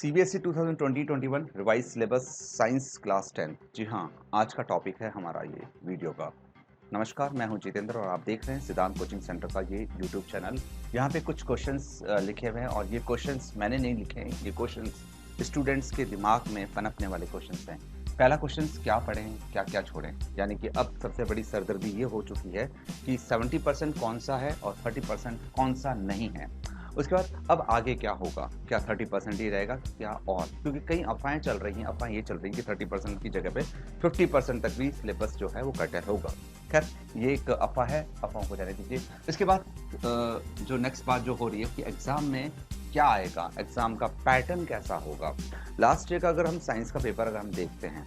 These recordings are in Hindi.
CBSE 2020-21 revise syllabus science class 10। जी हाँ, आज का टॉपिक है हमारा ये वीडियो का। नमस्कार, मैं हूं जितेंद्र और आप देख रहे हैं सिद्धांत कोचिंग सेंटर का ये यूट्यूब चैनल। यहाँ पे कुछ क्वेश्चंस लिखे हुए हैं और ये क्वेश्चंस मैंने नहीं लिखे हैं, ये क्वेश्चंस स्टूडेंट्स के दिमाग में पनपने वाले क्वेश्चंस हैं। पहला क्वेश्चन क्या पढ़ें, क्या क्या छोड़ें, यानी कि अब सबसे बड़ी सरदर्दी ये हो चुकी है कि 70% कौन सा है और 30% कौन सा नहीं है। उसके बाद अब आगे क्या होगा, क्या 30% ही रहेगा क्या और, क्योंकि कई अफवाहें चल रही हैं, अफवाहें ये चल रही हैं कि 30% की जगह पे 50% तक भी सिलेबस जो है वो कटर होगा। खैर ये एक अफवाह है, अफवाहों को जाने दीजिए। इसके बाद जो नेक्स्ट बात जो हो रही है कि एग्जाम में क्या आएगा, एग्जाम का पैटर्न कैसा होगा। लास्ट ईयर का अगर हम साइंस का पेपर अगर हम देखते हैं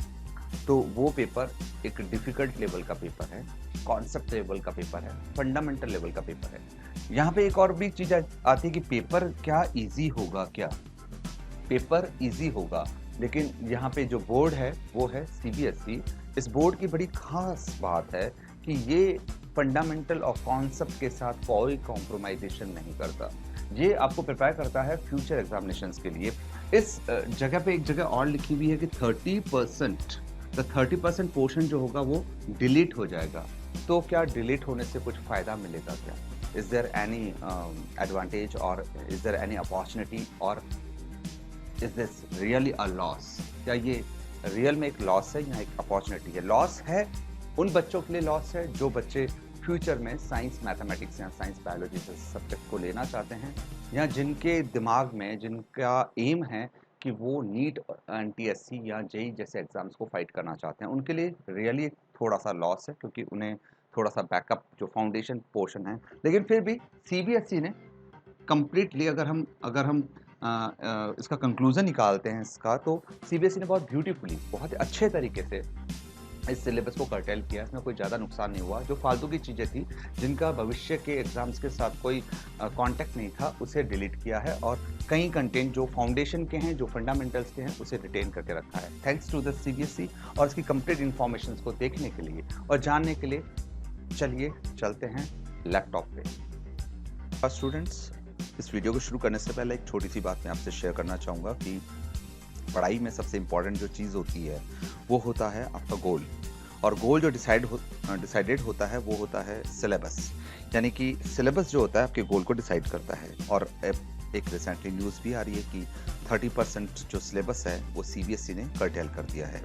तो वो पेपर एक डिफिकल्ट लेवल का पेपर है, कॉन्सेप्ट लेवल का पेपर है, फंडामेंटल लेवल का पेपर है। यहाँ पे एक और भी चीज आती है कि पेपर क्या इजी होगा, क्या पेपर इजी होगा, लेकिन यहाँ पे जो बोर्ड है वो है सीबीएसई। इस बोर्ड की बड़ी खास बात है कि ये फंडामेंटल और कॉन्सेप्ट के साथ कोई कॉम्प्रोमाइजेशन नहीं करता, ये आपको प्रिपेयर करता है फ्यूचर एग्जामिनेशंस के लिए। इस जगह पे एक जगह और लिखी हुई है कि 30% पोर्शन जो होगा वो डिलीट हो जाएगा। तो क्या डिलीट होने से कुछ फायदा मिलेगा क्या? इज देयर एनी एडवांटेज और इज देयर एनी अपॉर्चुनिटी और is this really a loss? क्या ये रियल में एक लॉस है या एक अपॉर्चुनिटी है? लॉस है उन बच्चों के लिए, लॉस है जो बच्चे फ्यूचर में साइंस मैथमेटिक्स या साइंस बायोलॉजी से सब्जेक्ट को लेना चाहते हैं, या जिनके दिमाग में जिनका एम है कि वो नीट, एनटीएससी या जेई जैसे एग्जाम्स को फाइट करना चाहते हैं, उनके लिए रियली थोड़ा सा लॉस है, क्योंकि उन्हें थोड़ा सा बैकअप जो फाउंडेशन पोर्शन है। लेकिन फिर भी सीबीएसई ने कंप्लीटली अगर हम इसका कंक्लूजन निकालते हैं इसका, तो सीबीएसई ने बहुत ब्यूटीफुली, बहुत अच्छे तरीके से इस सिलेबस को कर्टेल किया। इसमें कोई ज़्यादा नुकसान नहीं हुआ। जो फालतू की चीज़ें थी, जिनका भविष्य के एग्जाम्स के साथ कोई कांटेक्ट नहीं था, उसे डिलीट किया है और कई कंटेंट जो फाउंडेशन के हैं, जो फंडामेंटल्स के हैं, उसे रिटेन करके रखा है। Thanks to the CBSE. और इसकी कंप्लीट इन्फॉर्मेशन को देखने के लिए और जानने के लिए चलिए चलते हैं लैपटॉप पे। स्टूडेंट्स, इस वीडियो को शुरू करने से पहले एक छोटी सी बात मैं आपसे शेयर करना चाहूँगा कि पढ़ाई में सबसे इम्पॉर्टेंट जो चीज़ होती है वो होता है आपका गोल। और गोल जो डिसाइडेड होता है वो होता है सिलेबस, यानी कि सिलेबस जो होता है आपके गोल को डिसाइड करता है। और एक रिसेंटली न्यूज़ भी आ रही है कि 30% जो सिलेबस है वो सीबीएसई ने कर्टेल कर दिया है।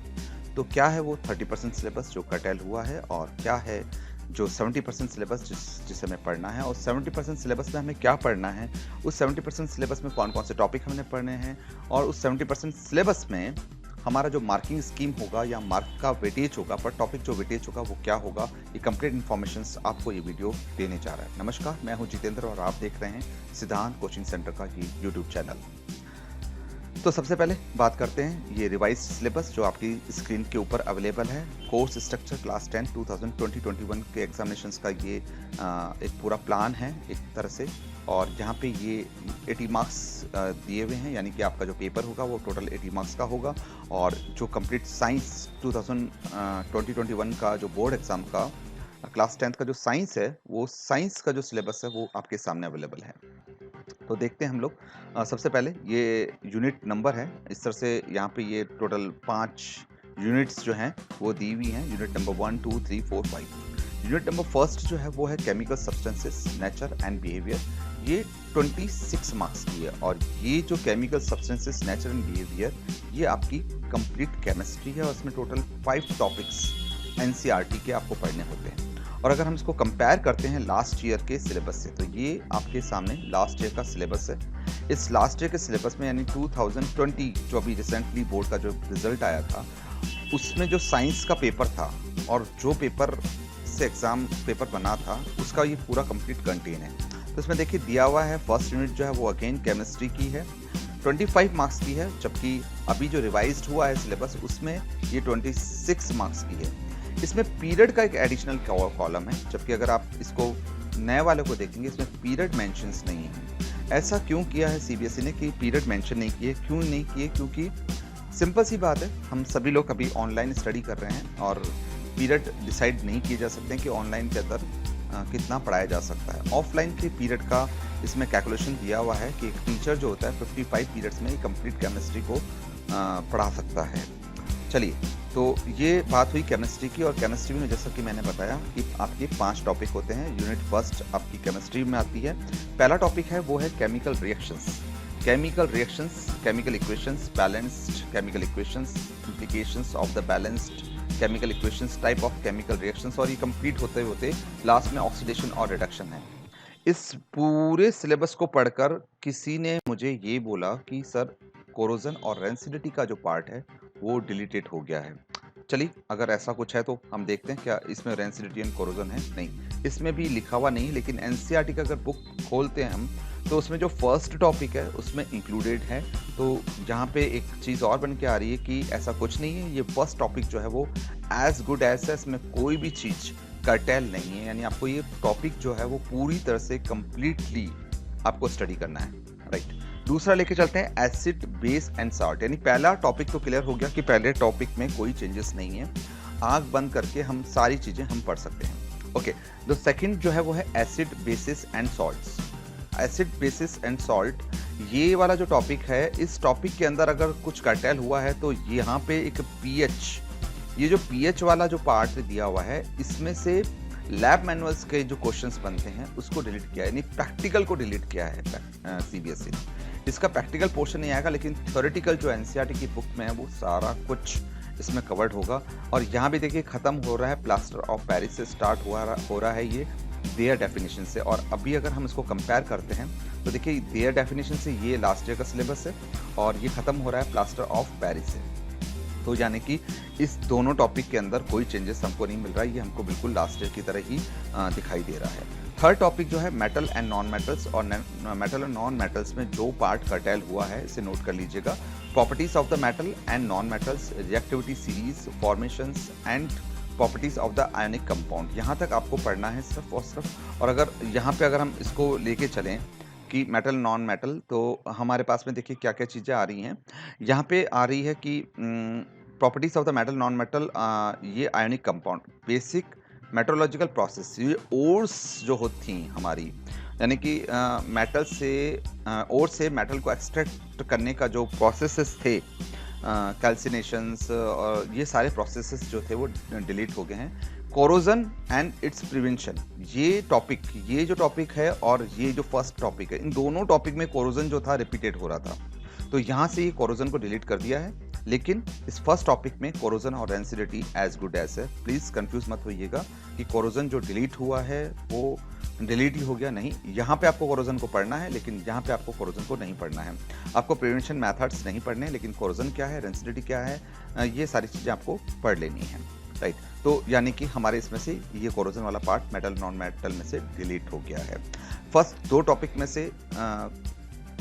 तो क्या है वो 30% सिलेबस जो कर्टेल हुआ है, और क्या है जो 70% सिलेबस जिसे हमें पढ़ना है, और 70% सिलेबस में हमें क्या पढ़ना है, उस 70% सिलेबस में कौन कौन से टॉपिक हमने पढ़ने हैं, और उस 70% सिलेबस में हमारा जो मार्किंग स्कीम होगा या मार्क का वेटेज होगा, पर टॉपिक जो वेटेज होगा वो क्या होगा, ये कंप्लीट इन्फॉर्मेशन आपको ये वीडियो देने जा रहा है। नमस्कार, मैं हूँ जितेंद्र और आप देख रहे हैं सिद्धांत कोचिंग सेंटर का ये यूट्यूब चैनल। तो सबसे पहले बात करते हैं ये रिवाइज सिलेबस जो आपकी स्क्रीन के ऊपर अवेलेबल है। कोर्स स्ट्रक्चर क्लास 10 2020-21 के एग्जामिनेशंस का ये एक पूरा प्लान है एक तरह से। और यहाँ पे ये 80 मार्क्स दिए हुए हैं, यानी कि आपका जो पेपर होगा वो टोटल 80 मार्क्स का होगा। और जो कंप्लीट साइंस 2020-21 का जो बोर्ड एग्जाम का क्लास 10 का जो साइंस है, वो साइंस का जो सिलेबस है वो आपके सामने अवेलेबल है। तो देखते हैं हम लोग। सबसे पहले ये यूनिट नंबर है, इस तरह से यहाँ पे ये टोटल 5 यूनिट्स जो हैं वो दी हुई हैं। Unit number 1 2 3 4 5। Unit number first जो है वो है chemical substances, nature and behaviour. ये 26 मार्क्स की है। और ये जो chemical substances, nature and behaviour, ये आपकी कंप्लीट केमिस्ट्री है और इसमें टोटल 5 टॉपिक्स एनसीईआरटी के आपको पढ़ने होते हैं। और अगर हम इसको कंपेयर करते हैं लास्ट ईयर के सिलेबस से, तो ये आपके सामने लास्ट ईयर का सिलेबस है। इस लास्ट ईयर के सिलेबस में, यानी 2020 जो अभी रिसेंटली बोर्ड का जो रिजल्ट आया था, उसमें जो साइंस का पेपर था और जो पेपर से एग्जाम पेपर बना था, उसका ये पूरा कंप्लीट कंटेन है। तो इसमें देखिए दिया हुआ है, फर्स्ट यूनिट जो है वो अगेन केमिस्ट्री की है, 25 मार्क्स की है, जबकि अभी जो रिवाइज्ड हुआ है सिलेबस उसमें ये 26 मार्क्स की है। इसमें पीरियड का एक एडिशनल कॉलम है, जबकि अगर आप इसको नए वाले को देखेंगे इसमें पीरियड मेंशंस नहीं है। ऐसा क्यों किया है सीबीएसई ने कि पीरियड मेंशन नहीं किए? क्यों नहीं किए? क्योंकि सिंपल सी बात है, हम सभी लोग अभी ऑनलाइन स्टडी कर रहे हैं और पीरियड डिसाइड नहीं किए जा सकते हैं कि ऑनलाइन के अंदर कितना पढ़ाया जा सकता है। ऑफलाइन के पीरियड का इसमें कैलकुलेशन दिया हुआ है कि एक टीचर जो होता है 55 पीरियड्स में कंप्लीट केमिस्ट्री को पढ़ा सकता है। चलिए, तो ये बात हुई केमिस्ट्री की, और केमिस्ट्री में जैसा कि मैंने बताया कि आपके 5 टॉपिक होते हैं। यूनिट फर्स्ट आपकी केमिस्ट्री में आती है। पहला टॉपिक है वो है chemical reactions. Chemical reactions, chemical equations, balanced chemical equations, implications of the balanced chemical equations, type of chemical reactions, और ये कंप्लीट होते होते लास्ट में ऑक्सीडेशन और रिडक्शन है। इस पूरे सिलेबस को पढ़कर किसी ने मुझे ये बोला कि सर कोरोजन और रेंसिडिटी का जो पार्ट है वो डिलीटेड हो गया है। चलिए, अगर ऐसा कुछ है तो हम देखते हैं क्या इसमें रेंसिडिटी एंड कोरोजन है। नहीं, इसमें भी लिखा हुआ नहीं, लेकिन एनसीईआरटी का अगर बुक खोलते हैं हम तो उसमें जो फर्स्ट टॉपिक है उसमें इंक्लूडेड है। तो यहाँ पे एक चीज़ और बन के आ रही है कि ऐसा कुछ नहीं है, ये फर्स्ट टॉपिक जो है वो एज गुड एज है, इसमें कोई भी चीज़ कर्टेल नहीं है। यानी आपको ये टॉपिक जो है वो पूरी तरह से कंप्लीटली आपको स्टडी करना है, राइट। दूसरा लेके चलते हैं एसिड, बेस एंड सॉल्ट। यानी पहला टॉपिक तो क्लियर हो गया कि पहले टॉपिक में कोई चेंजेस नहीं है, आंख बंद करके हम सारी चीजें हम पढ़ सकते हैं। ओके, द सेकंड जो है वो है acid, basis and salts. Acid, basis and salt, ये वाला जो टॉपिक है, इस टॉपिक के अंदर अगर कुछ कर्टेल हुआ है तो यहाँ पे एक पीएच, ये जो पीएच वाला जो पार्ट दिया हुआ है, इसमें से लैब मैनुअल्स के जो क्वेश्चंस बनते हैं उसको डिलीट किया है, यानी प्रैक्टिकल को डिलीट किया है सीबीएसई ने। इसका प्रैक्टिकल पोर्शन नहीं आएगा, लेकिन थ्योरेटिकल जो एनसीईआरटी की बुक में है वो सारा कुछ इसमें कवर्ड होगा। और यहाँ भी देखिए खत्म हो रहा है, प्लास्टर ऑफ पेरिस से स्टार्ट हो रहा है ये देयर डेफिनेशन से। और अभी अगर हम इसको कंपेयर करते हैं तो देखिए देयर डेफिनेशन से ये लास्ट ईयर का सिलेबस है, और ये खत्म हो रहा है प्लास्टर ऑफ पेरिस से। तो यानी कि इस दोनों टॉपिक के अंदर कोई चेंजेस हमको नहीं मिल रहा है, ये हमको बिल्कुल लास्ट ईयर की तरह ही दिखाई दे रहा है। थर्ड टॉपिक जो है मेटल एंड नॉन मेटल्स, और मेटल एंड नॉन मेटल्स में जो पार्ट कर्टेल हुआ है इसे नोट कर लीजिएगा। Properties of the metal and non metals, reactivity series, formations and properties of the ionic compound, यहाँ तक आपको पढ़ना है सिर्फ और सिर्फ। और अगर यहाँ पे अगर हम इसको लेके चलें कि मेटल नॉन मेटल, तो हमारे पास में देखिए क्या क्या चीज़ें आ रही हैं। यहाँ पे आ रही है कि properties of the metal non metal, ये ionic compound, basic metallurgical process, ये ओर्स जो होती थी हमारी, यानी कि मेटल से ओर से मेटल को एक्सट्रैक्ट करने का जो प्रोसेसेस थे, कैल्सिनेशंस और ये सारे प्रोसेसेस जो थे वो डिलीट हो गए हैं। कोरोजन एंड इट्स प्रिवेंशन, ये जो टॉपिक है और ये जो फर्स्ट टॉपिक है, इन दोनों टॉपिक में कोरोजन जो था रिपीटेड हो रहा था, तो यहाँ से ये कोरोजन को डिलीट कर दिया है। लेकिन इस फर्स्ट टॉपिक में कोरोजन और रेंसिडिटी एज गुड एज है। प्लीज कंफ्यूज मत होइएगा कि कोरोजन जो डिलीट हुआ है वो डिलीट ही हो गया, नहीं। यहाँ पे आपको कोरोजन को पढ़ना है, लेकिन यहाँ पे आपको कोरोजन को नहीं पढ़ना है। आपको प्रिवेंशन मेथड्स नहीं पढ़ने, लेकिन कोरोजन क्या है, रेंसिडिटी क्या है, ये सारी चीज़ें आपको पढ़ लेनी है, राइट। तो यानी कि हमारे इसमें से ये कोरोजन वाला पार्ट मेटल नॉन मेटल में से डिलीट हो गया है। फर्स्ट दो टॉपिक में से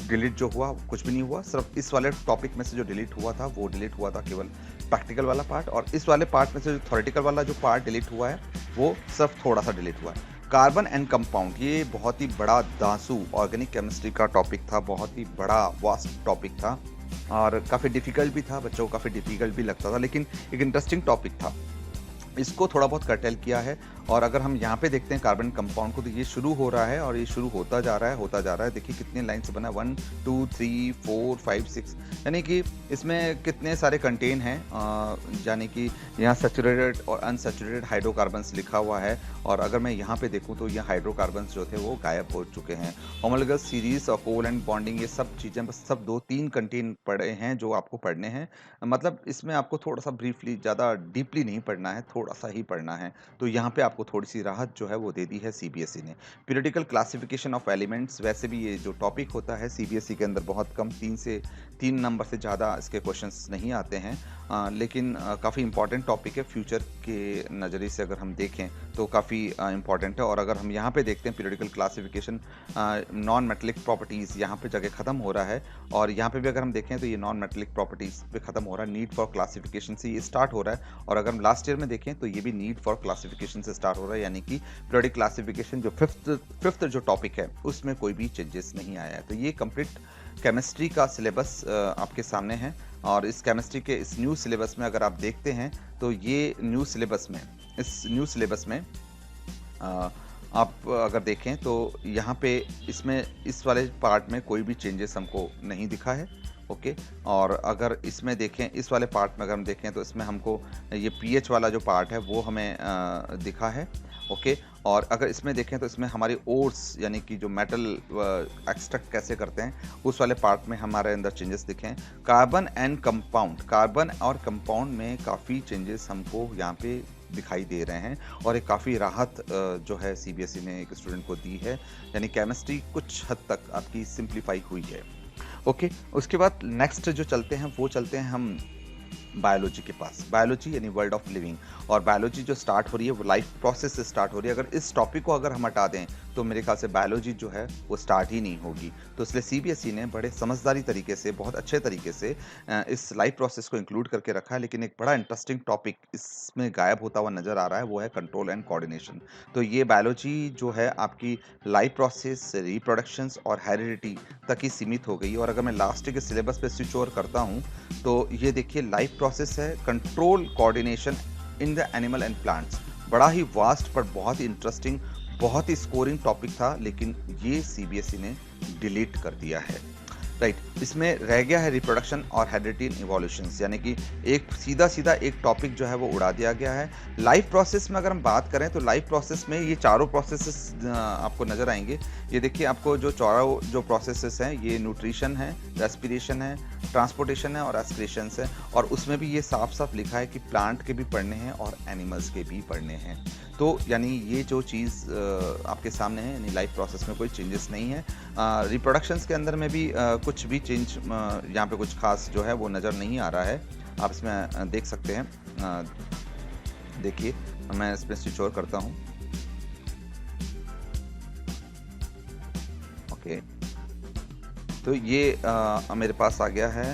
डिलीट जो हुआ कुछ भी नहीं हुआ, सिर्फ इस वाले टॉपिक में से जो डिलीट हुआ था वो डिलीट हुआ था केवल प्रैक्टिकल वाला पार्ट, और इस वाले पार्ट में से जो थ्योरेटिकल वाला जो पार्ट डिलीट हुआ है वो सिर्फ थोड़ा सा डिलीट हुआ है। कार्बन एंड कंपाउंड, ये बहुत ही बड़ा दांसू ऑर्गेनिक केमिस्ट्री का टॉपिक था, बहुत ही बड़ा वास्ट टॉपिक था और काफ़ी डिफिकल्ट भी था, बच्चों को काफ़ी डिफिकल्ट भी लगता था, लेकिन एक इंटरेस्टिंग टॉपिक था। इसको थोड़ा बहुत कर्टेल किया है। और अगर हम यहाँ पे देखते हैं कार्बन कंपाउंड को, तो ये शुरू हो रहा है और ये शुरू होता जा रहा है। देखिए कितने लाइन से बना, 1 2 3 4 5 6, यानी कि इसमें कितने सारे कंटेन हैं, यानी कि यहाँ सैचुरेटेड और अनसैचुरेटेड हाइड्रोकार्बन्स लिखा हुआ है। और अगर मैं यहाँ पे देखूँ तो यहाँ हाइड्रोकार्बन्स जो थे वो गायब हो चुके हैं। होमोलोगस सीरीज और कोवेलेंट बॉन्डिंग, ये सब चीज़ें बस सब 2-3 कंटेन पढ़े हैं जो आपको पढ़ने हैं। मतलब इसमें आपको थोड़ा सा ब्रीफली, ज़्यादा डीपली नहीं पढ़ना है, थोड़ा सा ही पढ़ना है। तो यहाँ पे आपको थोड़ी सी राहत जो है वो दे दी है सीबीएसई ने। पीरियडिकल क्लासिफिकेशन ऑफ एलिमेंट्स, वैसे भी ये जो टॉपिक होता है सीबीएसई के अंदर बहुत कम, 3 नंबर से ज़्यादा इसके क्वेश्चंस नहीं आते हैं, लेकिन काफ़ी इंपॉर्टेंट टॉपिक है। फ्यूचर के नज़रिए से अगर हम देखें तो काफ़ी इंपॉर्टेंट है। और अगर हम यहाँ पे देखते हैं periodical classification, non metallic properties यहाँ पे जगह ख़त्म हो रहा है, और यहाँ पे भी अगर हम देखें तो ये नॉन मेटेलिक प्रॉपर्टीज़ पे ख़त्म हो रहा है, नीड फॉर क्लासिफिकेशन से ये स्टार्ट हो रहा है। और अगर हम लास्ट ईयर में देखें तो ये भी नीड फॉर क्लासिफिकेशन से स्टार्ट हो रहा है, यानी कि पीरियडिक क्लासिफिकेशन जो फिफ्थ जो टॉपिक है उसमें कोई भी चेंजेस नहीं आया है। तो ये कंप्लीट केमिस्ट्री का सिलेबस आपके सामने है। और इस केमिस्ट्री के इस न्यू सिलेबस में अगर आप देखते हैं तो ये न्यू सिलेबस में, इस न्यू सिलेबस में आप अगर देखें तो यहाँ पे इसमें इस वाले पार्ट में कोई भी चेंजेस हमको नहीं दिखा है। ओके, और अगर इसमें देखें, इस वाले पार्ट में अगर हम देखें तो इसमें हमको ये पीएच वाला जो पार्ट है वो हमें दिखा है। ओके, और अगर इसमें देखें तो इसमें हमारी ओर्स यानी कि जो मेटल एक्सट्रैक्ट कैसे करते हैं उस वाले पार्ट में हमारे अंदर चेंजेस दिखे हैं। कार्बन एंड कंपाउंड, कार्बन और कंपाउंड में काफ़ी चेंजेस हमको यहाँ पे दिखाई दे रहे हैं और एक काफ़ी राहत जो है सीबीएसई ने एक स्टूडेंट को दी है, यानी केमिस्ट्री कुछ हद तक आपकी सिंप्लीफाई हुई है। ओके, उसके बाद नेक्स्ट जो चलते हैं वो चलते हैं हम बायोलॉजी के पास। बायोलॉजी यानी वर्ल्ड ऑफ लिविंग, और बायोलॉजी जो स्टार्ट हो रही है वो लाइफ प्रोसेस से स्टार्ट हो रही है। अगर इस टॉपिक को अगर हम हटा दें तो मेरे ख्याल से बायोलॉजी जो है वो स्टार्ट ही नहीं होगी। तो इसलिए सीबीएसई ने बड़े समझदारी तरीके से, बहुत अच्छे तरीके से इस लाइफ प्रोसेस को इंक्लूड करके रखा है। लेकिन एक बड़ा इंटरेस्टिंग टॉपिक इसमें गायब होता हुआ नजर आ रहा है, वो है कंट्रोल एंड कोऑर्डिनेशन। तो ये बायोलॉजी जो है आपकी लाइफ प्रोसेस, रिप्रोडक्शंस और हेरिडिटी तक ही सीमित हो गई। और अगर मैं लास्ट के सिलेबस पे स्विच ओवर करता हूँ तो ये देखिए लाइफ प्रोसेस है, control coordination in the animal and plants. बड़ा ही वास्ट पर बहुत ही इंटरेस्टिंग, बहुत ही स्कोरिंग टॉपिक था, लेकिन ये सीबीएसई ने डिलीट कर दिया है। राइट, इसमें रह गया है रिप्रोडक्शन और हेरिडिटी इन इवोल्यूशंस, यानी कि एक सीधा सीधा एक टॉपिक जो है वो उड़ा दिया गया है। लाइफ प्रोसेस में अगर हम बात करें तो लाइफ प्रोसेस में ये चारों प्रोसेसेस आपको नज़र आएंगे। ये देखिए आपको जो चारों जो प्रोसेसेस हैं, ये न्यूट्रिशन है, रेस्पिरेशन है, ट्रांसपोर्टेशन है और एस्क्रीशन है। और उसमें भी ये साफ साफ लिखा है कि प्लांट के भी पढ़ने हैं और एनिमल्स के भी पढ़ने हैं। तो यानी ये जो चीज़ आपके सामने है, यानी लाइफ प्रोसेस में कोई चेंजेस नहीं है। रिप्रोडक्शंस के अंदर में भी कुछ भी चेंज यहाँ पे कुछ खास जो है वो नज़र नहीं आ रहा है। आप इसमें देख सकते हैं। देखिए मैं इसमें स्विच ओवर करता हूँ। ओके, तो ये मेरे पास आ गया है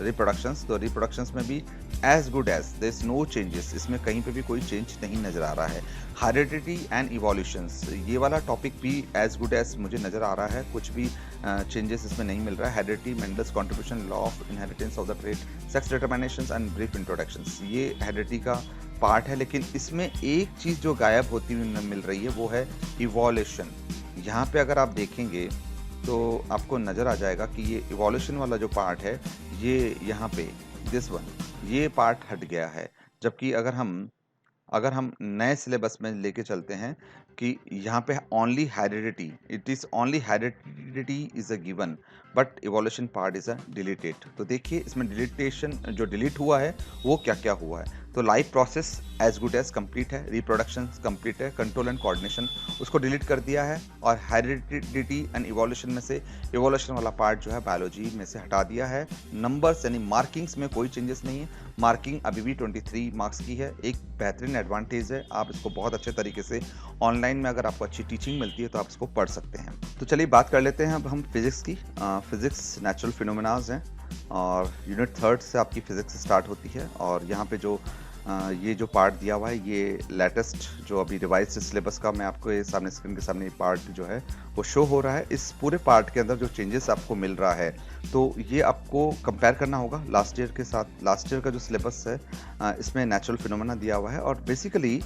रिप्रोडक्शंस। तो रिप्रोडक्शंस में भी as good as, there is no changes, इसमें कहीं पे भी कोई चेंज नहीं नज़र आ रहा है। हेरिडिटी एंड इवोल्यूशंस, ये वाला टॉपिक भी एज गुड एज मुझे नज़र आ रहा है, कुछ भी चेंजेस इसमें नहीं मिल रहा है। Heredity, Mendel's contribution, law of inheritance of the trait, sex determinations and brief introductions, ये हेरिडिटी का पार्ट है। लेकिन इसमें एक चीज़ जो गायब होती हुई मिल रही है वो है इवोल्यूशन। यहाँ पे अगर आप देखेंगे तो आपको नज़र आ जाएगा कि ये इवोल्यूशन वाला जो पार्ट है, ये यहाँ पे दिस वन, ये पार्ट हट गया है। जबकि अगर हम नए सिलेबस में लेके चलते हैं कि यहाँ पे only heredity, it is only heredity is a given but evolution part is a deleted. तो देखिए इसमें डिलीटेशन जो डिलीट हुआ है वो क्या क्या हुआ है। तो life process as good as complete है, रिप्रोडक्शन कंप्लीट है, कंट्रोल एंड कोऑर्डिनेशन उसको डिलीट कर दिया है, और हेरिडिटी एंड इवोल्यूशन में से इवोल्यूशन वाला पार्ट जो है बायोलॉजी में से हटा दिया है। नंबर्स यानी मार्किंग्स में कोई चेंजेस नहीं है, मार्किंग अभी भी 23 मार्क्स की है। एक बेहतरीन एडवांटेज है, आप इसको बहुत अच्छे तरीके से ऑनलाइन में अगर आपको अच्छी टीचिंग मिलती है तो आप इसको पढ़ सकते हैं। तो चलिए बात कर लेते हैं अब हम फिजिक्स की। फिजिक्स नेचुरल फिनोमेनाज हैं और यूनिट 3 से आपकी फिजिक्स स्टार्ट होती है। और यहाँ पे जो ये जो पार्ट दिया हुआ है, ये लेटेस्ट जो अभी रिवाइज सिलेबस का मैं आपको ये सामने स्क्रीन के सामने पार्ट जो है वो शो हो रहा है। इस पूरे पार्ट के अंदर जो चेंजेस आपको मिल रहा है तो ये आपको कंपेयर करना होगा लास्ट ईयर के साथ। लास्ट ईयर का जो सिलेबस है इसमें नेचुरल फिनोमेना दिया हुआ है, और बेसिकली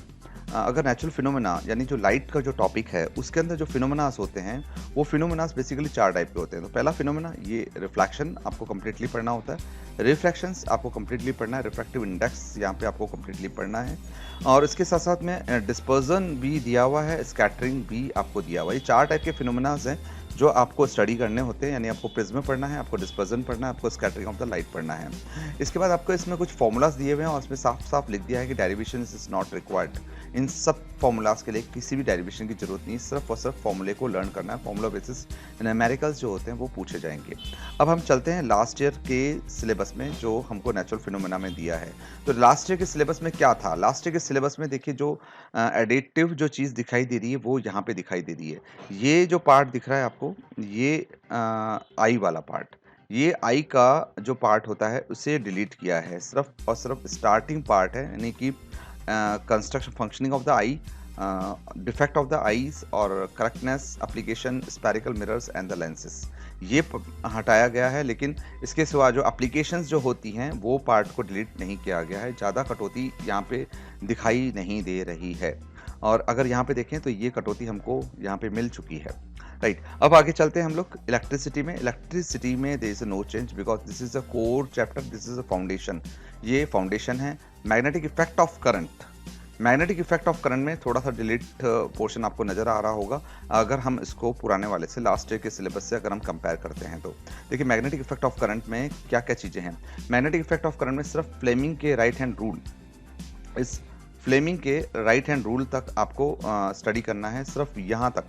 अगर नेचुरल फिनोमेना यानी जो लाइट का जो टॉपिक है उसके अंदर जो फिनोमेनास होते हैं वो फिनोमेनास बेसिकली 4 टाइप के होते हैं। तो पहला फिनोमेना ये रिफ्लेक्शन आपको कम्प्लीटली पढ़ना होता है, रिफ्लेक्शंस आपको कम्प्लीटली पढ़ना है, रिफ्रैक्टिव इंडेक्स यहाँ पे आपको कम्प्लीटली पढ़ना है, और इसके साथ साथ में डिस्पर्जन भी दिया हुआ है, स्कैटरिंग भी आपको दिया हुआ है। ये 4 टाइप के फिनोमेनास हैं जो आपको स्टडी करने होते हैं, यानी आपको प्रिज्म पढ़ना है, आपको डिस्पर्जन पढ़ना है, आपको स्कैटरिंग ऑफ द लाइट पढ़ना है। इसके बाद आपको इसमें कुछ फॉर्मूलाज दिए हुए हैं और इसमें साफ साफ लिख दिया है कि डेरिवेशन इज नॉट रिक्वायर्ड। इन सब फॉर्मूलाज के लिए किसी भी डेरिवेशन की जरूरत नहीं, सिर्फ और सिर्फ फॉर्मूले को लर्न करना है। फॉर्मूला बेसिस न्यूमेरिकल्स जो होते हैं वो पूछे जाएंगे। अब हम चलते हैं लास्ट ईयर के सिलेबस में जो हमको नेचुरल फिनोमेना में दिया है। तो लास्ट ईयर के सिलेबस में क्या था? लास्ट ईयर के सिलेबस में देखिए जो एडिटिव जो चीज़ दिखाई दे रही है वो यहाँ पे दिखाई दे रही है। ये जो पार्ट दिख रहा है आपको, ये आई वाला पार्ट, ये आई का जो पार्ट होता है उसे डिलीट किया है। सिर्फ और सिर्फ स्टार्टिंग पार्ट है, यानी कि construction functioning of the eye, defect of the eyes और correctness, application, spherical mirrors and the lenses, ये हटाया गया है। लेकिन इसके सिवा जो एप्लीकेशंस जो होती हैं वो पार्ट को डिलीट नहीं किया गया है। ज़्यादा कटौती यहाँ पे दिखाई नहीं दे रही है। और अगर यहाँ पे देखें तो ये कटौती हमको यहाँ पे मिल चुकी है, राइट। अब आगे चलते हैं हम लोग इलेक्ट्रिसिटी में। इलेक्ट्रिसिटी में there is no change because this is a core chapter, this is a foundation, ये फाउंडेशन है। Magnetic effect of current, magnetic effect of current में थोड़ा सा डिलीट पोर्शन आपको नजर आ रहा होगा अगर हम इसको पुराने वाले से, लास्ट ईयर के सिलेबस से अगर हम कंपेयर करते हैं तो। देखिए मैग्नेटिक इफेक्ट ऑफ करंट में क्या क्या चीजें हैं। मैग्नेटिक इफेक्ट ऑफ करंट में सिर्फ फ्लेमिंग के राइट हैंड रूल, इस फ्लेमिंग के राइट हैंड रूल तक आपको स्टडी करना है, सिर्फ यहाँ तक।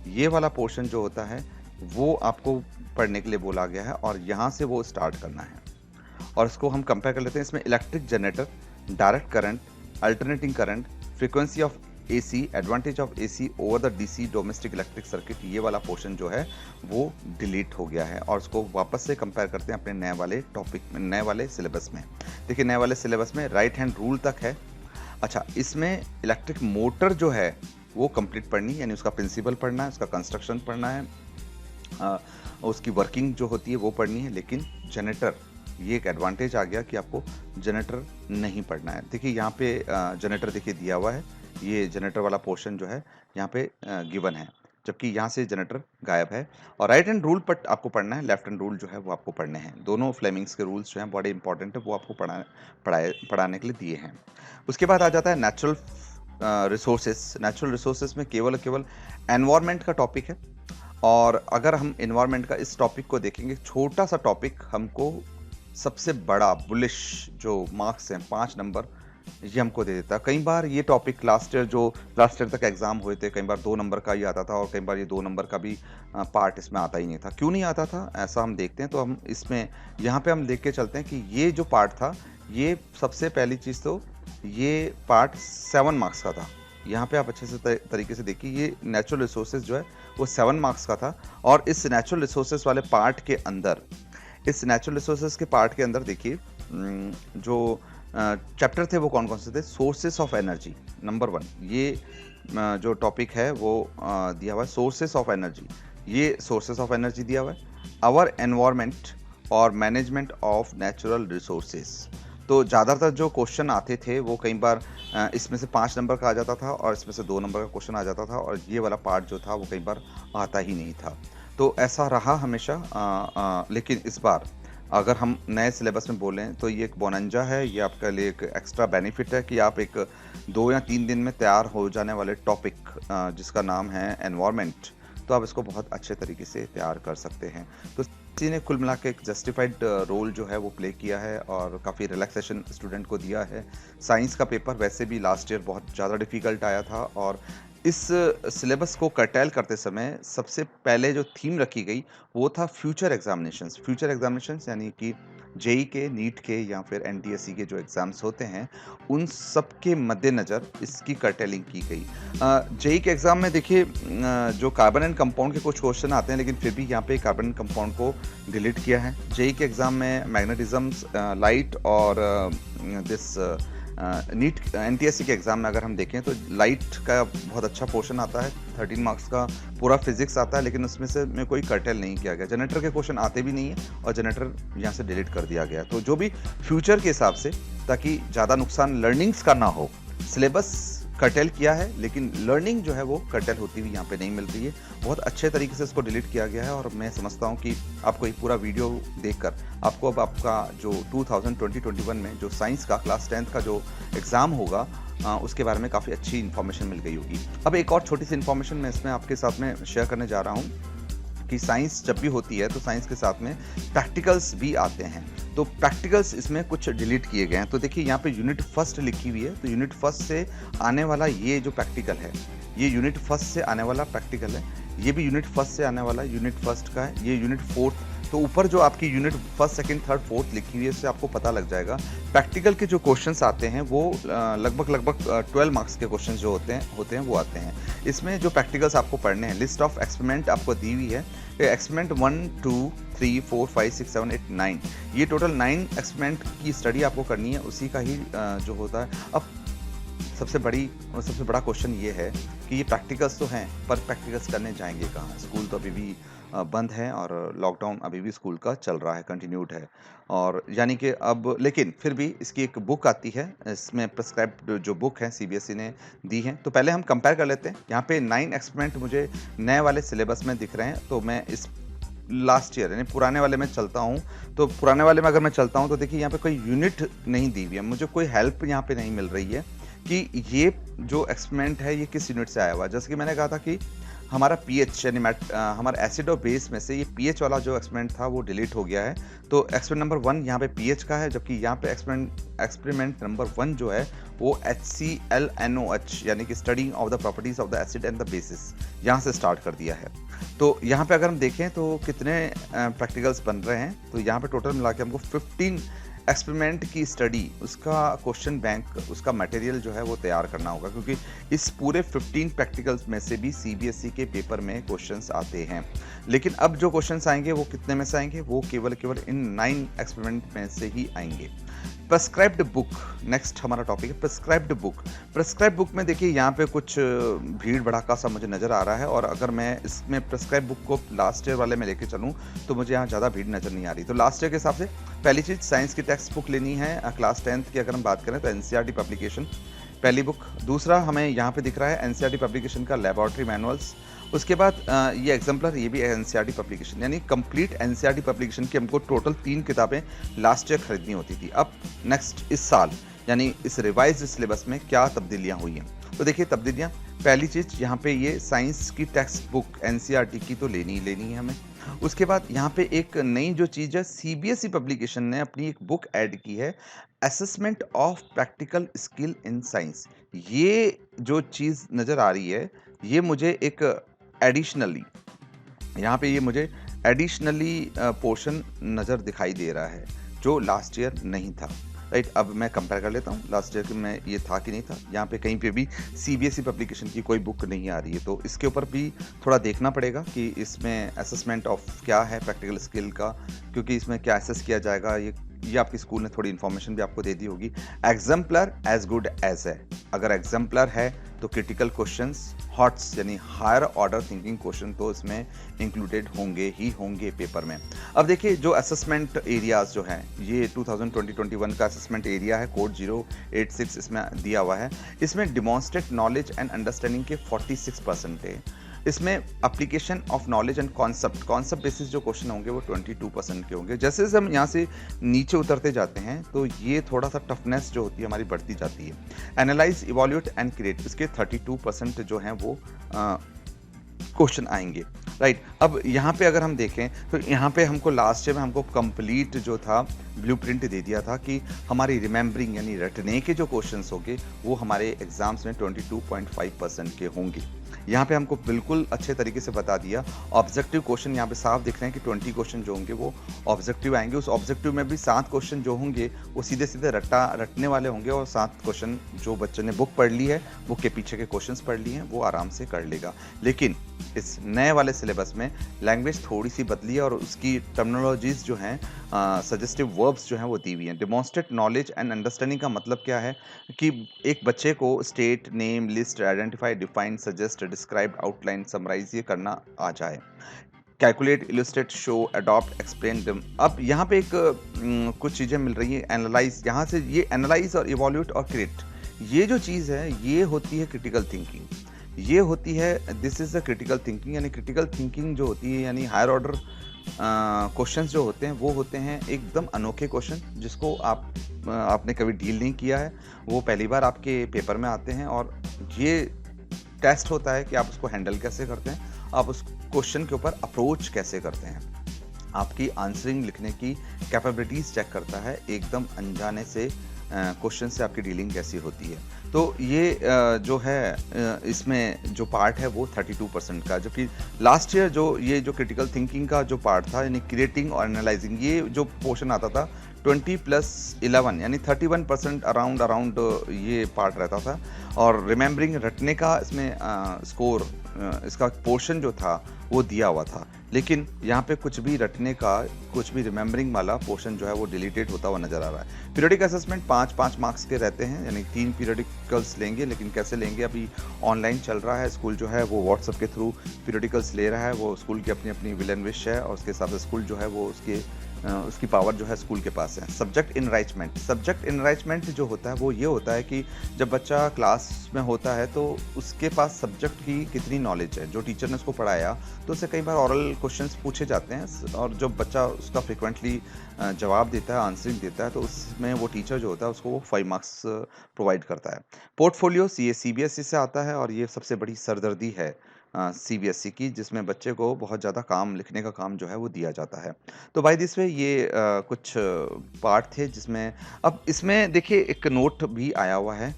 ये वाला पोर्शन जो होता है वो आपको पढ़ने के लिए बोला गया है और यहाँ से वो स्टार्ट करना है। और इसको हम कंपेयर कर लेते हैं। इसमें electric generator, direct current, alternating current, frequency of AC, advantage of AC over the DC domestic electric circuit, ये वाला पोर्शन जो है वो डिलीट हो गया है। और उसको वापस से कंपेयर करते हैं अपने नए वाले टॉपिक में, नए वाले सिलेबस में। देखिए नए वाले सिलेबस में राइट हैंड रूल तक है। अच्छा, इसमें इलेक्ट्रिक मोटर जो है वो कंप्लीट पढ़नी, यानी उसका प्रिंसिपल पढ़ना है, उसका कंस्ट्रक्शन पढ़ना है, उसकी वर्किंग जो होती है वो पढ़नी है। लेकिन जनरेटर, ये एक एडवांटेज आ गया कि आपको जनरेटर नहीं पढ़ना है। देखिए यहाँ पे जनरेटर देखिए दिया हुआ है, ये जनरेटर वाला पोर्शन जो है यहाँ पे गिवन है, जबकि यहाँ से जनरेटर गायब है। और राइट हैंड रूल पर आपको पढ़ना है, लेफ्ट हैंड रूल जो है वो आपको पढ़ने हैं। दोनों फ्लेमिंग्स के रूल्स जो हैं बड़े इंपॉर्टेंट है, वो आपको पढ़ाने के लिए दिए हैं। उसके बाद आ जाता है नेचुरल रिसोर्सेस। नेचुरल रिसोर्सेस में केवल एनवायरनमेंट का टॉपिक है। और अगर हम एनवायरनमेंट का इस टॉपिक को देखेंगे, छोटा सा टॉपिक हमको सबसे बड़ा बुलिश जो मार्क्स हैं 5 नंबर ये हमको दे देता है। कई बार ये टॉपिक लास्ट ईयर तक एग्जाम हुए थे, कई बार 2 नंबर का ही आता था और कई बार ये 2 नंबर का भी पार्ट इसमें आता ही नहीं था। क्यों नहीं आता था ऐसा हम देखते हैं। तो हम इसमें यहाँ पे हम देख के चलते हैं कि ये जो पार्ट था, ये सबसे पहली चीज़ तो ये पार्ट 7 मार्क्स का था। यहाँ पे आप अच्छे से तरीके से देखिए, ये नेचुरल रिसोर्सेज जो है वो 7 मार्क्स का था। और इस नेचुरल रिसोर्सेज वाले पार्ट के अंदर, इस नेचुरल रिसोर्सेज के पार्ट के अंदर देखिए जो चैप्टर थे वो कौन कौन से थे। सोर्सेस ऑफ एनर्जी नंबर 1, ये जो टॉपिक है वो दिया हुआ है सोर्सेस ऑफ एनर्जी, ये सोर्सेस ऑफ एनर्जी दिया हुआ है। आवर एनवायरनमेंट और मैनेजमेंट ऑफ नेचुरल रिसोर्सेज। तो ज़्यादातर जो क्वेश्चन आते थे वो कई बार इसमें से 5 नंबर का आ जाता था और इसमें से 2 नंबर का क्वेश्चन आ जाता था, और ये वाला पार्ट जो था वो कई बार आता ही नहीं था। तो ऐसा रहा हमेशा। लेकिन इस बार अगर हम नए सिलेबस में बोलें तो ये एक बोनंजा है, ये आपके लिए एक एक्स्ट्रा बेनिफिट है कि आप एक 2 या 3 दिन में तैयार हो जाने वाले टॉपिक जिसका नाम है एनवायरनमेंट, तो आप इसको बहुत अच्छे तरीके से तैयार कर सकते हैं। तो इसी ने कुल मिला के एक जस्टिफाइड रोल जो है वो प्ले किया है और काफ़ी रिलैक्सेशन स्टूडेंट को दिया है। साइंस का पेपर वैसे भी लास्ट ईयर बहुत ज़्यादा डिफ़िकल्ट आया था, और इस सिलेबस को कर्टेल करते समय सबसे पहले जो थीम रखी गई वो था फ्यूचर एग्जामिनेशंस। फ्यूचर एग्जामिनेशंस यानी कि जेई के, नीट के या फिर एनटीएससी के जो एग्ज़ाम्स होते हैं उन सब के मद्देनज़र इसकी कर्टेलिंग की गई। जेई के एग्ज़ाम में देखिए जो कार्बन एंड कंपाउंड के कुछ क्वेश्चन आते हैं, लेकिन फिर भी यहाँ पे कार्बन एंड कंपाउंड को डिलीट किया है। जेई के एग्ज़ाम में मैग्नेटिज्म्स, लाइट और दिस नीट एनटीएससी के एग्ज़ाम में अगर हम देखें तो लाइट का बहुत अच्छा पोर्शन आता है, 13 मार्क्स का पूरा फिजिक्स आता है, लेकिन उसमें से में कोई कर्टेल नहीं किया गया। जनरेटर के क्वेश्चन आते भी नहीं है और जनरेटर यहाँ से डिलीट कर दिया गया। तो जो भी फ्यूचर के हिसाब से, ताकि ज़्यादा नुकसान लर्निंग्स का ना हो, सिलेबस कर्टेल किया है, लेकिन लर्निंग जो है वो कर्टेल होती हुई यहाँ पे नहीं मिल रही है। बहुत अच्छे तरीके से इसको डिलीट किया गया है और मैं समझता हूँ कि आपको ये पूरा वीडियो देखकर आपको अब आपका जो 2020-21 में जो साइंस का क्लास 10th का जो एग्ज़ाम होगा उसके बारे में काफ़ी अच्छी इन्फॉर्मेशन मिल गई होगी। अब एक और छोटी सी इन्फॉर्मेशन मैं इसमें आपके साथ में शेयर करने जा रहा हूँ कि साइंस जब भी होती है तो साइंस के साथ में प्रैक्टिकल्स भी आते हैं। तो प्रैक्टिकल्स इसमें कुछ डिलीट किए गए हैं। तो देखिए यहाँ पे यूनिट फर्स्ट लिखी हुई है, तो यूनिट फर्स्ट से आने वाला ये जो प्रैक्टिकल है, ये यूनिट फर्स्ट से आने वाला प्रैक्टिकल है। ये भी यूनिट फर्स्ट से आने वाला यूनिट फर्स्ट का है। ये यूनिट फोर्थ, तो ऊपर जो आपकी unit first, second, third, fourth लिखी हुई है, इससे आपको पता लग जाएगा। प्रैक्टिकल के जो क्वेश्चंस आते हैं वो लगभग 12 मार्क्स के क्वेश्चंस जो होते हैं वो आते हैं। इसमें जो प्रैक्टिकल्स आपको पढ़ने हैं, लिस्ट ऑफ एक्सपेरिमेंट आपको दी हुई है। एक्सपेरिमेंट 1, 2, 3, 4, 5, 6, 7, 8, 9, ये टोटल 9 एक्सपेरिमेंट की स्टडी आपको करनी है, उसी का ही जो होता है। अब सबसे बड़ा क्वेश्चन ये है कि ये प्रैक्टिकल्स तो हैं, पर प्रैक्टिकल्स करने जाएँगे कहाँ? स्कूल तो अभी भी बंद है और लॉकडाउन अभी भी स्कूल का चल रहा है, कंटिन्यूड है। और यानी कि अब लेकिन फिर भी इसकी एक बुक आती है, इसमें प्रिस्क्राइब्ड जो बुक है सीबीएसई ने दी है। तो पहले हम कंपेयर कर लेते हैं। यहाँ पे 9 एक्सपेरिमेंट मुझे नए वाले सिलेबस में दिख रहे हैं, तो मैं इस लास्ट ईयर यानी पुराने वाले में चलता हूँ। तो पुराने वाले में अगर मैं चलता हूँ तो देखिए यहाँ पे कोई यूनिट नहीं दी हुई है, मुझे कोई हेल्प यहाँ पे नहीं मिल रही है कि ये जो एक्सपेरिमेंट है ये किस यूनिट से आया हुआ है। जैसे कि मैंने कहा था कि हमारा पीएच यानी हमारा एसिड और बेस में से ये पीएच वाला जो एक्सपेरिमेंट था वो डिलीट हो गया है। तो एक्सपेरिमेंट नंबर 1 यहाँ पे पीएच का है, जबकि यहाँ पे एक्सपेरिमेंट नंबर 1 जो है वो HClNOH यानी कि study of the properties of the acid and the basis, यहाँ से स्टार्ट कर दिया है। तो यहाँ पे अगर हम देखें तो कितने प्रैक्टिकल्स बन रहे हैं, तो यहाँ पे टोटल मिला के हमको 15 एक्सपेरिमेंट की स्टडी, उसका क्वेश्चन बैंक, उसका मटेरियल जो है वो तैयार करना होगा, क्योंकि इस पूरे 15 प्रैक्टिकल्स में से भी सीबीएसई के पेपर में क्वेश्चंस आते हैं। लेकिन अब जो क्वेश्चंस आएंगे वो कितने में से आएंगे? वो केवल इन 9 एक्सपेरिमेंट में से ही आएंगे। प्रिस्क्राइब्ड बुक, नेक्स्ट हमारा टॉपिक है प्रिस्क्राइब्ड बुक। प्रिस्क्राइब्ड बुक में देखिए यहाँ पे कुछ भीड़ भड़ाका सा मुझे नज़र आ रहा है, और अगर मैं इसमें प्रिस्क्राइब्ड बुक को लास्ट ईयर वाले में लेके चलूँ तो मुझे यहाँ ज़्यादा भीड़ नज़र नहीं आ रही। तो लास्ट ईयर के हिसाब से पहली चीज़ साइंस की टेक्स्ट बुक लेनी है, क्लास 10th की अगर हम बात करें तो एनसीईआरटी पब्लिकेशन पहली बुक। दूसरा हमें यहाँ पे दिख रहा है एनसीईआरटी पब्लिकेशन का लेबोरेटरी मैनुअल्स। उसके बाद ये एग्जाम्पलर, ये भी एनसीईआरटी पब्लिकेशन, यानी कंप्लीट एनसीईआरटी पब्लिकेशन की हमको टोटल 3 किताबें लास्ट ईयर खरीदनी होती थी। अब नेक्स्ट इस साल यानी इस रिवाइज्ड सिलेबस में क्या तब्दीलियाँ हुई हैं? तो देखिए तब्दीलियाँ, पहली चीज़ यहाँ पे ये साइंस की टेक्स्ट बुक एनसीईआरटी की तो लेनी ही लेनी है हमें। उसके बाद यहाँ पे एक नई जो चीज़ है, सीबीएसई पब्लिकेशन ने अपनी एक बुक ऐड की है, assessment of practical skill in science. ये जो चीज़ नज़र आ रही है ये मुझे एक एडिशनली यहाँ पे ये मुझे एडिशनली पोर्शन नज़र दिखाई दे रहा है जो लास्ट ईयर नहीं था। राइट, अब मैं कंपेयर कर लेता हूँ लास्ट ईयर में ये था कि नहीं था। यहाँ पे कहीं पे भी सीबीएसई पब्लिकेशन की कोई बुक नहीं आ रही है, तो इसके ऊपर भी थोड़ा देखना पड़ेगा कि इसमें असेसमेंट ऑफ क्या है प्रैक्टिकल स्किल का, क्योंकि इसमें क्या असेस किया जाएगा ये आपकी स्कूल ने थोड़ी इन्फॉर्मेशन भी आपको दे दी होगी। एग्जाम्पलर एज गुड एज है, अगर एग्जाम्पलर है तो क्रिटिकल क्वेश्चंस, हॉट्स यानी हायर ऑर्डर थिंकिंग क्वेश्चन तो इसमें इंक्लूडेड होंगे ही होंगे पेपर में। अब देखिए जो असेसमेंट एरियाज जो हैं, ये 2020-21 का असेसमेंट एरिया है, कोड 086 इसमें दिया हुआ है। इसमें डिमॉन्स्ट्रेट नॉलेज एंड अंडरस्टैंडिंग के 46% है। इसमें application of knowledge and concept basis जो क्वेश्चन होंगे वो 22% के होंगे। जैसे जैसे हम यहाँ से नीचे उतरते जाते हैं तो ये थोड़ा सा टफनेस जो होती है हमारी बढ़ती जाती है। एनालाइज, इवॉल्यूट एंड क्रिएट, इसके 32% जो हैं वो क्वेश्चन आएंगे। राइट, अब यहाँ पे अगर हम देखें तो यहाँ पे हमको लास्ट ईयर में हमको कंप्लीट जो था ब्लूप्रिंट दे दिया था कि हमारी रिमेंबरिंग यानी रटने के जो क्वेश्चंस होंगे वो हमारे एग्जाम्स में 22.5% के होंगे। यहाँ पे हमको बिल्कुल अच्छे तरीके से बता दिया। ऑब्जेक्टिव क्वेश्चन यहाँ पे साफ दिख रहे हैं कि 20 क्वेश्चन जो होंगे वो ऑब्जेक्टिव आएंगे। उस ऑब्जेक्टिव में भी 7 क्वेश्चन जो होंगे वो सीधे सीधे रटने वाले होंगे, और 7 क्वेश्चन जो बच्चे ने बुक पढ़ ली है, बुक के पीछे के क्वेश्चंस पढ़ लिए हैं, वो आराम से कर लेगा। लेकिन इस नए वाले सिलेबस में लैंग्वेज थोड़ी सी बदली है और उसकी टर्मिनोलॉजीज जो हैं, सजेस्टिव वर्ब्स जो हैं वो दी हुई हैं। डेमोन्स्ट्रेट नॉलेज एंड अंडरस्टैंडिंग का मतलब क्या है कि एक बच्चे को state, name, list, identify, define, suggest, describe, outline, summarise ये करना आ जाए। Calculate, illustrate, show, adopt, explain them. अब यहाँ पे एक कुछ चीज़ें मिल रही हैं। एनालाइज, यहाँ से ये एनालाइज और इवॉल्यूट और क्रिएट, ये जो चीज़ है ये होती है क्रिटिकल थिंकिंग। ये होती है, this is the critical thinking. यानी क्रिटिकल थिंकिंग जो होती है यानी हायर ऑर्डर क्वेश्चंस जो होते हैं वो होते हैं एकदम अनोखे क्वेश्चन, जिसको आपने कभी डील नहीं किया है, वो पहली बार आपके पेपर में आते हैं। और ये टेस्ट होता है कि आप उसको हैंडल कैसे करते हैं, आप उस क्वेश्चन के ऊपर अप्रोच कैसे करते हैं, आपकी आंसरिंग लिखने की कैपेबिलिटीज़ चेक करता है। एकदम अनजाने से क्वेश्चन से आपकी डीलिंग कैसी होती है। तो ये जो है इसमें जो पार्ट है वो 32% का, जबकि लास्ट ईयर जो क्रिटिकल थिंकिंग का जो पार्ट था यानी क्रिएटिंग और एनालाइजिंग, ये जो पोर्शन आता था 20 + 11 यानी 31% अराउंड ये पार्ट रहता था। और रिमेंबरिंग रटने का इसमें स्कोर इसका पोर्शन जो था वो दिया हुआ था, लेकिन यहाँ पे कुछ भी रटने का, कुछ भी रिमेंबरिंग वाला पोर्शन जो है वो डिलीटेड होता हुआ नज़र आ रहा है। पीरियडिक असेसमेंट 5-5 मार्क्स के रहते हैं, यानी 3 पीरियडिकल्स लेंगे, लेकिन कैसे लेंगे अभी ऑनलाइन चल रहा है। स्कूल जो है वो व्हाट्सएप के थ्रू पीरियडिकल्स ले रहा है, वो स्कूल की अपनी अपनी विल एंड विश है, और उसके हिसाब से स्कूल जो है वो उसकी पावर जो है स्कूल के पास है। सब्जेक्ट इनराइचमेंट जो होता है वो ये होता है कि जब बच्चा क्लास में होता है तो उसके पास सब्जेक्ट की कितनी नॉलेज है, जो टीचर ने उसको पढ़ाया तो उससे कई बार ऑरल क्वेश्चंस पूछे जाते हैं, और जब बच्चा उसका फ्रिक्वेंटली जवाब देता है, आंसरिंग देता है, तो उसमें वो टीचर जो होता है उसको वो 5 मार्क्स प्रोवाइड करता है। पोर्टफोलियो ये सीबीएसई से आता है, और ये सबसे बड़ी सरदर्दी है सीबीएसई की, जिसमें बच्चे को बहुत ज़्यादा काम, लिखने का काम जो है वो दिया जाता है। तो बाय दिस वे ये कुछ पार्ट थे जिसमें, अब इसमें देखिए एक नोट भी आया हुआ है।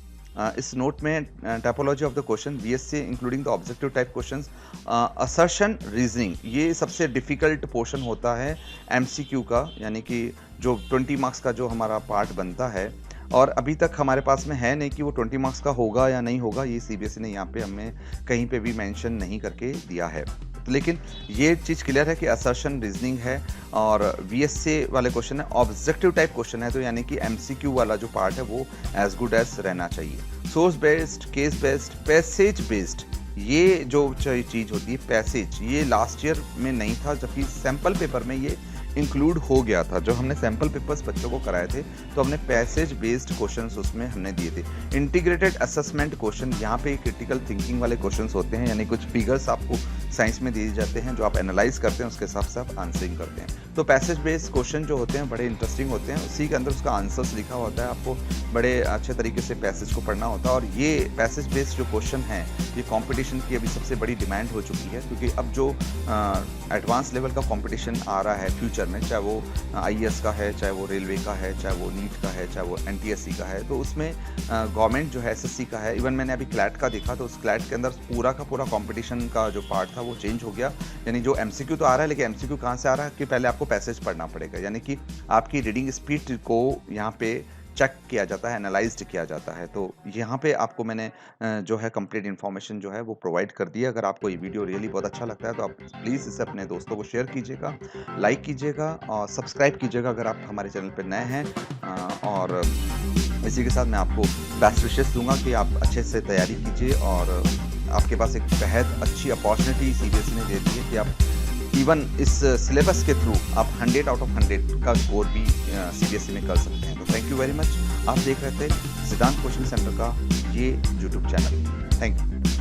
इस नोट में typology of the question BSc including the objective type questions, assertion, reasoning, ये सबसे डिफिकल्ट पोर्शन होता है एमसीक्यू का, यानी कि जो 20 मार्क्स का जो हमारा पार्ट बनता है, और अभी तक हमारे पास में है नहीं कि वो 20 मार्क्स का होगा या नहीं होगा। ये सीबीएसई ने यहाँ पे हमें कहीं पे भी मेंशन नहीं करके दिया है, लेकिन ये चीज़ क्लियर है कि असर्शन, रीजनिंग है, और वीएससी वाले क्वेश्चन है, ऑब्जेक्टिव टाइप क्वेश्चन है, तो यानी कि एमसीक्यू वाला जो पार्ट है वो एज गुड एज रहना चाहिए। Source based, case based, passage based, ये जो चीज़ होती है पैसेज, ये लास्ट ईयर में नहीं था, जबकि सैम्पल पेपर में ये इंक्लूड हो गया था। जो हमने सैम्पल पेपर्स बच्चों को कराए थे तो हमने पैसेज बेस्ड क्वेश्चंस उसमें हमने दिए थे। इंटीग्रेटेड असेसमेंट क्वेश्चन, यहाँ पे क्रिटिकल थिंकिंग वाले क्वेश्चंस होते हैं, यानी कुछ फिगर्स आपको साइंस में दिए जाते हैं जो आप एनालाइज करते हैं, उसके हिसाब से आप आंसरिंग करते हैं। तो पैसेज बेस्ड क्वेश्चन जो होते हैं बड़े इंटरेस्टिंग होते हैं, उसी के अंदर उसका आंसर्स लिखा होता है, आपको बड़े अच्छे तरीके से पैसेज को पढ़ना होता है। और ये पैसेज बेस्ड जो क्वेश्चन है, ये कंपटीशन की अभी सबसे बड़ी डिमांड हो चुकी है, क्योंकि अब जो एडवांस लेवल का कंपटीशन आ रहा है फ्यूचर में, चाहे वो आईएएस का है, चाहे वो रेलवे का है, चाहे वो नीट का है, चाहे वो एनटीएससी का है, तो उसमें गवर्नमेंट जो है एसएससी का है, इवन मैंने अभी क्लैट का देखा तो उस क्लैट के अंदर पूरा का पूरा कंपटीशन का जो पार्ट था वो चेंज हो गया। यानी जो एमसीक्यू तो आ रहा है, लेकिन एमसीक्यू कहाँ से आ रहा है कि पहले आपको पैसेज पढ़ना पड़ेगा, यानी कि आपकी रीडिंग स्पीड को यहाँ पे चेक किया जाता है, एनालाइज्ड किया जाता है। तो यहाँ पे आपको मैंने जो है कंप्लीट इन्फॉर्मेशन जो है वो प्रोवाइड कर दी है। अगर आपको ये वीडियो रियली बहुत अच्छा लगता है तो आप प्लीज़ इसे अपने दोस्तों को शेयर कीजिएगा, लाइक कीजिएगा और सब्सक्राइब कीजिएगा अगर आप हमारे चैनल पर नए हैं। और इसी के साथ मैं आपको बेस्ट विशेस दूंगा कि आप अच्छे से तैयारी कीजिए, और आपके पास एक बेहद अच्छी अपॉर्चुनिटी सीबीएसई ने दे दी है कि आप इवन इस सिलेबस के थ्रू आप 100 आउट ऑफ 100 का स्कोर भी सीबीएसई में कर सकते हैं। तो थैंक यू वेरी मच। आप देख रहे थे सिद्धांत कोचिंग सेंटर का ये यूट्यूब चैनल। Thank you.